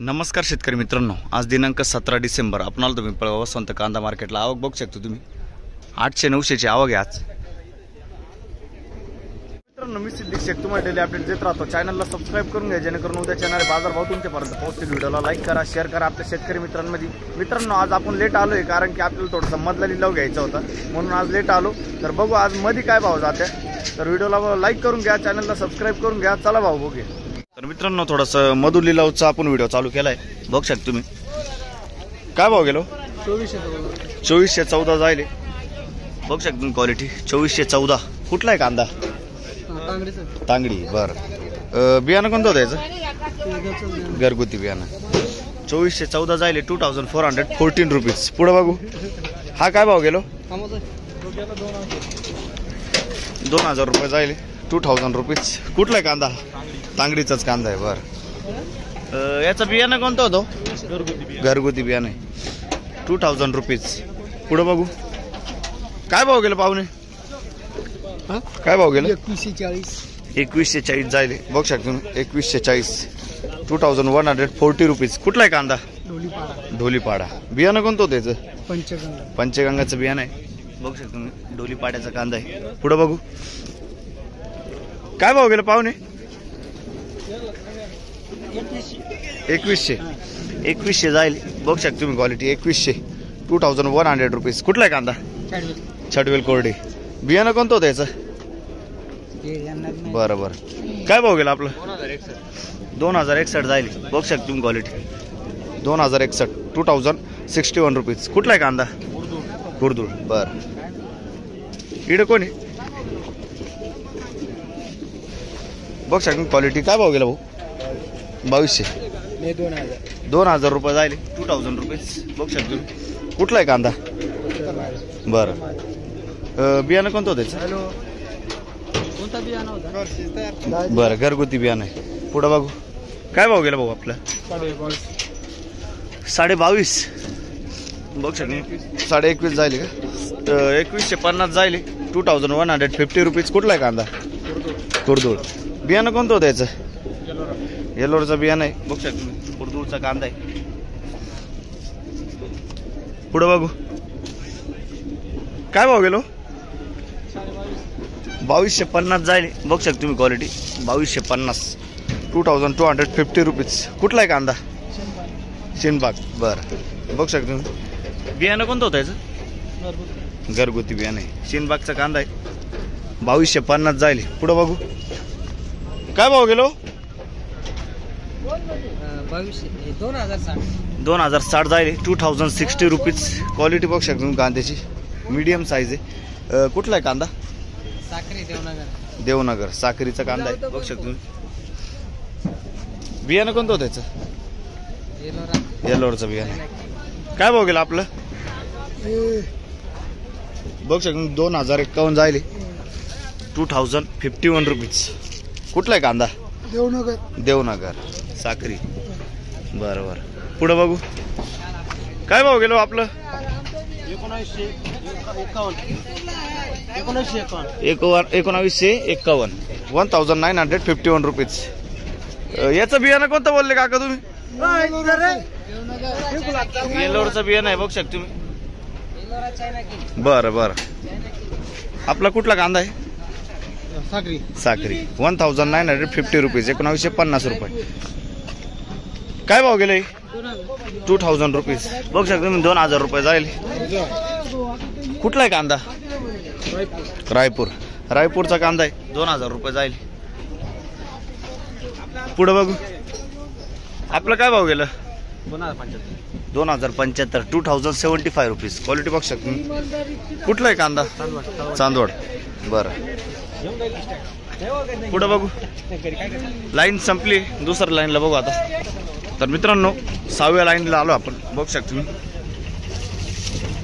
नमस्कार शेतकरी मित्रांनो, आज दिनांक 17 डिसेंबर आपण तुम्ही पिंपळगाव वसंत कांदा मार्केटला आवक बघू शकता तुम्ही 800-900ची आवक आहे आज। मित्रांनो मी सिद्दीक शेख तुम्हाला डेली अपडेट देत राहतो। चॅनलला सबस्क्राइब करून घ्या जेणेकरून उद्याच्या येणारे बाजारभाव तुमच्यापर्यंत पोहोचतील। व्हिडिओला लाईक करा, शेअर करा आपल्या शेतकरी मित्रांमध्ये। मित्रांनो आज आपण लेट आलोय कारण की आपल्याला थोडासा मधला लिलाव घ्यायचा होता म्हणून आज लेट आलो। तर बघू आज मध्ये काय भाव जाते। तर व्हिडिओला लाईक करून घ्या, चॅनलला सबस्क्राइब करून घ्या। चला भाऊ बघूया। तर मित्रांनो थोडासा मधुर लिलावचा आपण व्हिडिओ चालू केलाय, बघू शकता तुम्ही। काय भाव गेलो? 2414 जायले, बघू शकता तुम्ही क्वालिटी 2414। कुठला आहे कांदा? तांगडी। बरं बियाणं कोणतं द्यायचं? घरगुती बियाणं। 2414 जायले 2414 रुपीज। पुढे बघू हा काय भाव गेलो? 2000 रुपये जायले 2000 रुपीज। कुठला आहे कांदा? तांगडीचाच कांदा आहे। बरं याचं बियाणं कोणतं होतं? घरगुती बियाणं आहे 2000 रुपीज। पुढे बघू काय भाव गेलं पाहुणे? काय भाव गेलं? 2140 जायले, बघू शकता तुम्ही 2140 2140 रुपीज। कुठला आहे कांदा? ढोलीपाडा। बियाणं कोणतं होतं त्याचं? पंचगंगाचं बियाणं आहे, बघू शकता तुम्ही ढोलीपाड्याचा कांदा आहे। पुढे बघू काय भाव गेलं पाहुणे? 2100 जाईल, बघू शकता तुम्ही क्वालिटी 2100 रुपीज। कुठला आहे कांदा? छडवेल कोरडे। बियाणं कोणतं होतं याचं? बरं बरं काय भाव गेला आपलं? 2061 जाईल, बघू शकता तुम्ही क्वालिटी 2061 2061 रुपीज। कुठला आहे कांदा? गुरदुळ। बरं इकडे कोण आहे? बघू शकता क्वालिटी काय भाव गेला भाऊ? 2200 2000 रुपये जायले 2000 रुपीज, बघू शकतो। कुठला आहे कांदा? बरं बियाणं कोणतं होतं? बरं घरगुती बियाणं आहे। पुढं बघू काय भाव गेला भाऊ आपला? 22.5 बघू शकतो 21.5 जायले का? 2150 जायले 2150 रुपीज। कुठला आहे कांदा? कुरदूळ। बियाणं कोणतं होतं याचं? येलोरचं बियाणं आहे, बघू शकतो तुम्ही कुरदूळचा कांदा आहे। पुढं बघू काय भाव गेलो? 2250 जायले, बघू शकता तुम्ही क्वालिटी 2250 2250 रुपीज। कुठला आहे कांदा? शिनबाग। बरं बघू शकता तुम्ही बियाणं कोणतं होतं याचं? घरगुती बियाणं आहे, शिनबागचा कांदा आहे 2250 जायले। पुढं बघू काय भाव गेलो? 2060 जायले 2060 रुपीज। क्वालिटी बघू शकता तुम्ही कांद्याची मीडियम साईज आहे। कुठला आहे कांदा? देवनगर साखरीचा कांदा आहे, बघू शकतो तुम्ही। बियाणं कोणतं होतं त्याचं? येलोरचं बियाणं आहे। काय भाव गेला आपलं? बघू शकतो 2051 जायले 2051 रुपीज। कुठला आहे कांदा? देवनगर साखरी। बरं बरं पुढं बघू काय भाव गेलो आपलं? 1951 1951 रुपीज। याचं बियाणं कोणतं बोलले काका तुम्ही? येलोरचं बियाणं आहे, बघू शकता तुम्ही। बरं बरं आपला कुठला कांदा आहे? साखरी 1950 रुपीज 1950 रुपये। काय भाव गेले? 2000 रुपीज, बघू शकता तुम्ही 2000 रुपये जाईल। कुठला आहे कांदा? रायपूरचा कांदा आहे 2000 रुपये जाईल। पुढे बघू आपलं काय भाव गेलं? 2075 2075 रुपीज। क्वालिटी बघू शकता तुम्ही। कुठला आहे कांदा? चांदवड। बरं पुढे बघू लाईन संपली, दुसऱ्या लाईनला बघू आता। तर मित्रांनो 6व्या लाईनला आलो आपण, बघू शकता तुम्ही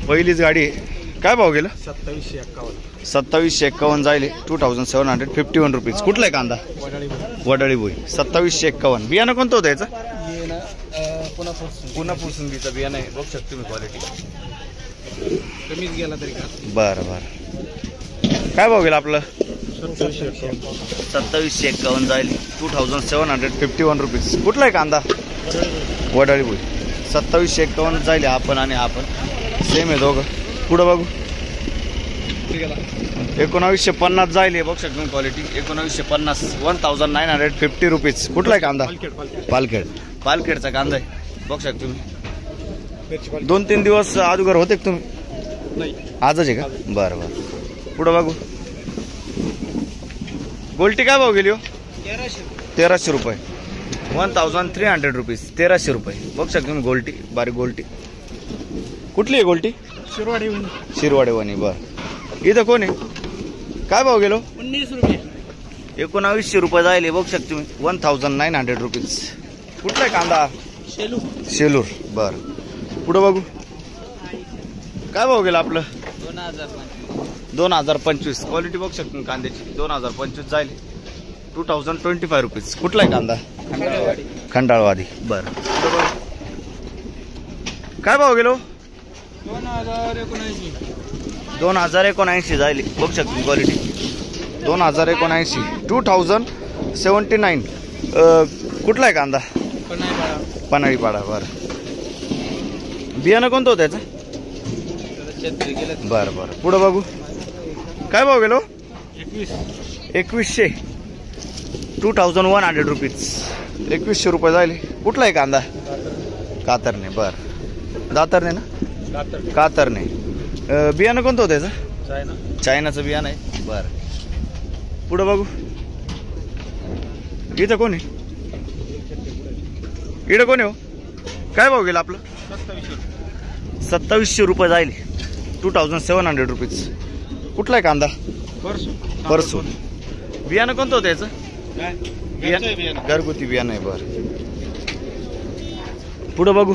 पहिलीच गाडी आहे। काय भाव गेलं? 2751 जायले 2751 रुपीज। कुठला आहे कांदा? वडाळी बोई 2751। बियाणं कोणतं होतं याचं? पुन्हा पुसुंगीचं बियाणं आहे, बघू शकता तुम्ही क्वालिटी कमीच गेला तरी। बरं बरं काय भाव गेला आपलं? 2751 जाईल 2751 रुपीज. कुठला आहे कांदा? वडाळी भुई. 2751 जाईल आपण आणि आपण सेम आहे दोघं. पुढं बघू. 1950 जाईल बघू शकतो क्वालिटी. 1950 1950 रुपीज. कुठला आहे कांदा? पालखेड. पालखेडचा कांदा आहे बघू शकतो तुम्ही. 2-3 दिवस अगोदर होते तुम्ही? आजच आहे का? बरं बरं. पुढं बघू. गोल्टी काय भाव गेली हो? 1300 रुपये. 1300 रुपीज. 1300 रुपये बघू शकतो तुम्ही. गोल्टी बारीक गोल्टी. कुठली आहे गोल्टी? शिरवाडेवानी. बरं. इथं कोण आहे? काय भाव गेलो? 19 रुपये. 1900 रुपये जायले बघू शकतो तुम्ही. 1900 रुपीज. कुठला आहे कांदा? शेलूर. बरं. पुढं बघू. काय भाव गेला आपलं? 2025. क्वालिटी बघू शकतो कांद्याची. 2025 जाईल 2025 रुपीज. कुठला आहे कांदा? खंडाळवादी. बरं. काय भाव गेलो? 2079 जाईल बघू शकतो क्वालिटी. 2079 2079. कुठला आहे कांदा? पन्हाळीपाडा. बरं. बियाणं कोणतं होतं त्याचं? बरं बरं. पुढं बघू. काय भाव गेलो? 2100. 2100 रुपीज. 2100 रुपये जाईल. कुठला आहे कांदा? कातरणे. बरं. दातरणे ना? कातरणे. बियाणं कोणतं होतं त्याचं? चायनाचं बियाणं आहे. बरं. पुढं बघू. इथं कोण आहे? इकडं कोण आहे हो? काय भाव गेला आपलं? 2700 रुपये जाईल. 2700 रुपीज. कुठला आहे कांदा? परसून. बियाणं कोणतं होतं याचं? घरगुती बियाणं आहे. बरं. पुढं बघू.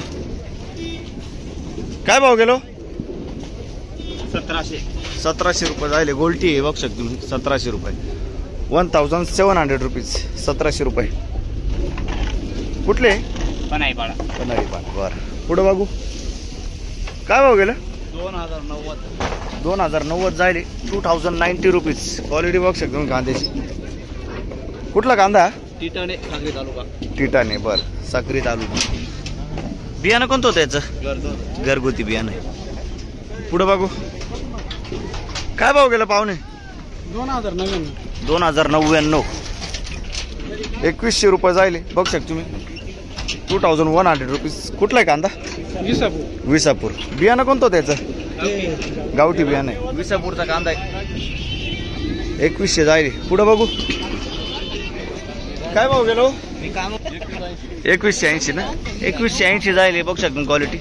काय भाव गेलो? 1700 रुपये जाईल. गोल्टी आहे बघू शकतो तुम्ही. 1700 रुपये. 1700 रुपीज. 1700 रुपये. कुठले? पन्हाळीपाडा. बरं. पुढं बघू. काय भाव गेलं? 2090 जाईल. 2090 रुपीज. क्वालिटी बघू शकतो तुम्ही कांद्याची. कुठला कांदा? टिटाणे. साक्री तालुका. टिटाणे. बरं. साक्री तालुका. बियाणं कोणतं होतं याचं? घरगुती बियाणं. पुढं बघू. काय भाव गेला पाहुणे? 2099. 2100 रुपये जाईल बघू शकतो तुम्ही. 2100 रुपीज. कुठला आहे कांदा? विसापूर. बियाणं कोणतं होतं याचं? गावठी बियाणं आहे. विसापूरचा कांदा आहे. 2100 जाईल. पुढं बघू. काय भाव गेलो? 2180 ना? 2180 जाईल बघू शकतो क्वालिटी.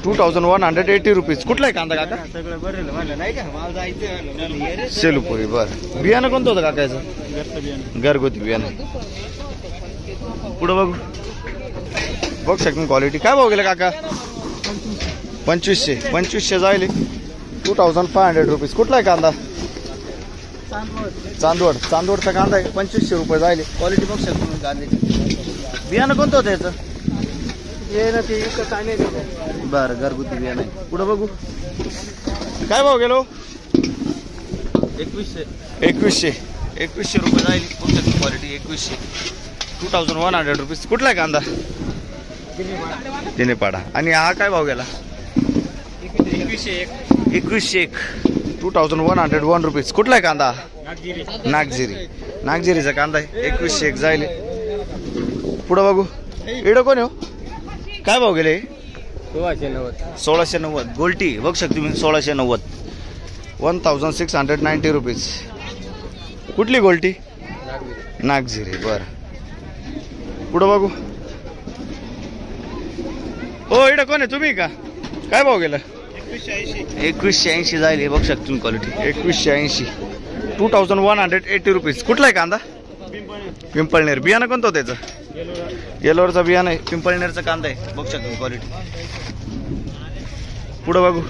2180 रुपीज. कुठला आहे कांदा काका? सेलूपुरी. बरं. बियाणं कोणतं होतं काका याचं? घरगुती बियाणं. पुढं बघू. बघू शकतो क्वालिटी. काय भाव गेला काका? 2500 जाईल. 2500 रुपीज. कुठला आहे कांदा? चांदवडचा कांदा आहे. 2500 रुपये जाईल. क्वालिटी बघू शकतो तुम्ही कांद्याची. बियाणं कोणतं होतं याचं? बरं. घरगुती बियाणं आहे. पुढं बघू. काय भाव गेलो? 2100 रुपये जाईल बघू शकतो क्वालिटी. 2100 रुपीज. कुठला आहे कांदा? दिनेपाडा. आणि हा काय भाव गेला? 2101. 2101 रुपीज. कुठला आहे कांदा? नागझिरीचा कांदा आहे. 2101 जाईल. पुढं बघू. इकडं कोण हो? काय भाव गेले? 1690. गोल्टी बघू शकतो तुम्ही. 1690. 1690 रुपीज. कुठली गोल्टी? नागझिरी. बरं. पुढं बघू. हो इकडं कोण आहे? तुम्ही का? काय भाव गेला? 2180 जाईल बघू शकतो तुम्ही क्वालिटी. 2180. 2180 रुपीज. कुठला आहे कांदा? पिंपळनेर. बियाणं कोणतं होतं त्याचं? येलोरचा बियाणं आहे. पिंपळनेरचा कांदा आहे बघू शकतो क्वालिटी. पुढं बघू.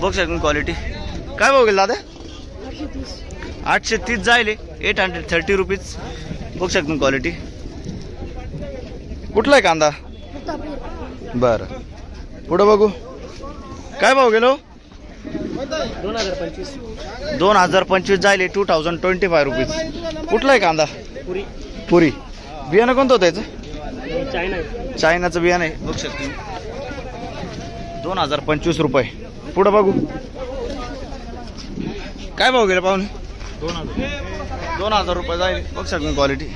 बघू शकतो क्वालिटी. काय भाव गेला दादा? 830 जाईल. 830 रुपीज. बघू शकतो क्वालिटी. कुठला आहे कांदा? बरं. पुढं बघू. काय भाव गेलो? 2025 जायले 2025 रुपीज. कुठला आहे कांदा? पुरी. बियाणं कोणतं होतं याचं? चायनाचं बियाणं आहे बघू शकतो. 2025 रुपये. पुढं बघू काय भाव गेला पाहुणे? 2000 रुपये जाईल बघू शकतो. क्वालिटी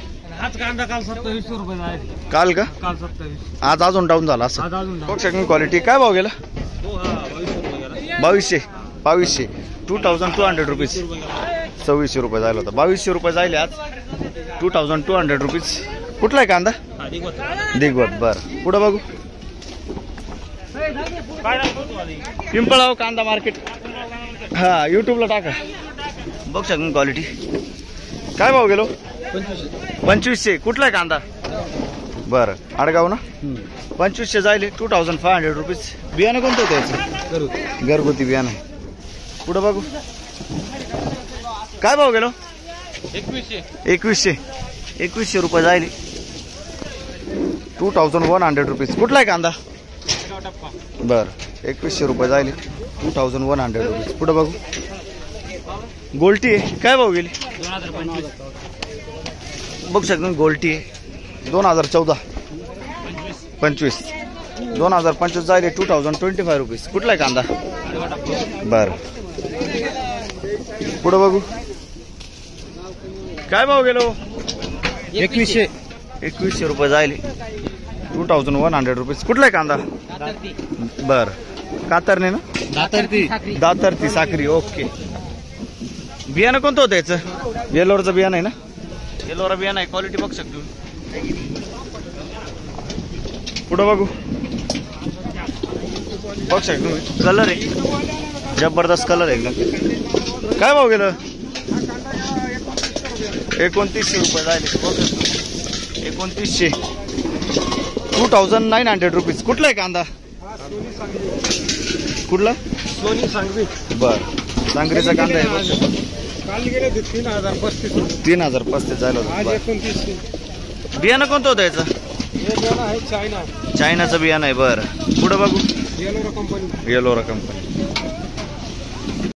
आज कांदा काल 2700 रुपये जाईल. काल का? काल 27. आज अजून डाऊन झाला असं बघू शकतो. क्वालिटी काय भाव गेला? 2200. 2200 रुपीज. 2600 रुपये जायला होता. 2200 रुपये जायले आज. 2200 रुपीज. कुठला आहे कांदा? दिगवत. बरं पुढं बघू. पिंपळाव कांदा मार्केट. हा यूट्यूबला टाका बघू शकतो. क्वालिटी काय भाव गेलो? 2500. कुठला आहे कांदा? बरं आडगाव ना. 2500 जायले. 2500 रुपीज. बियाणं कोणतं होतं याचं? घरगुती बियाणं आहे. पुढं बघू काय भाव गेलो? 2100 रुपये जायले. 2100 रुपीज. कुठला आहे कांदा? बरं 2100 रुपये जायले. 2100 रुपीज. पुढं बघू गोल्टी आहे. काय भाव गेली? 2025. बघू शकतो. गोल्टी आहे 2014. 25. 2025 जायले. 2025 रुपीज. कुठला आहे कांदा? बरं पुढं बघू काय भाव गेलो? 2100 रुपये जायले. 2100 रुपीज. कुठला आहे कांदा? बरं कातरणे ना. दातरती साखरी. ओके. बियाणं कोणतं होतं याचं? येलोरचं बियाणं आहे ना. येलोरा बियाणं आहे. क्वालिटी बघू शकतो. पुढं बघू शकतो. कलर आहे जबरदस्त कलर आहे एकदम. काय भाव गेलं? 2900 रुपये जायले. 2900. 2900 रुपीज. कुठला आहे कांदा? कुठला? बर सांगरीचा कांदा आहे. 3035 जायला होतं. बियाणं कोणतं होतं याचं? चायनाचं बियाणं आहे. बरं पुढं बघू येलोरा कंपनी.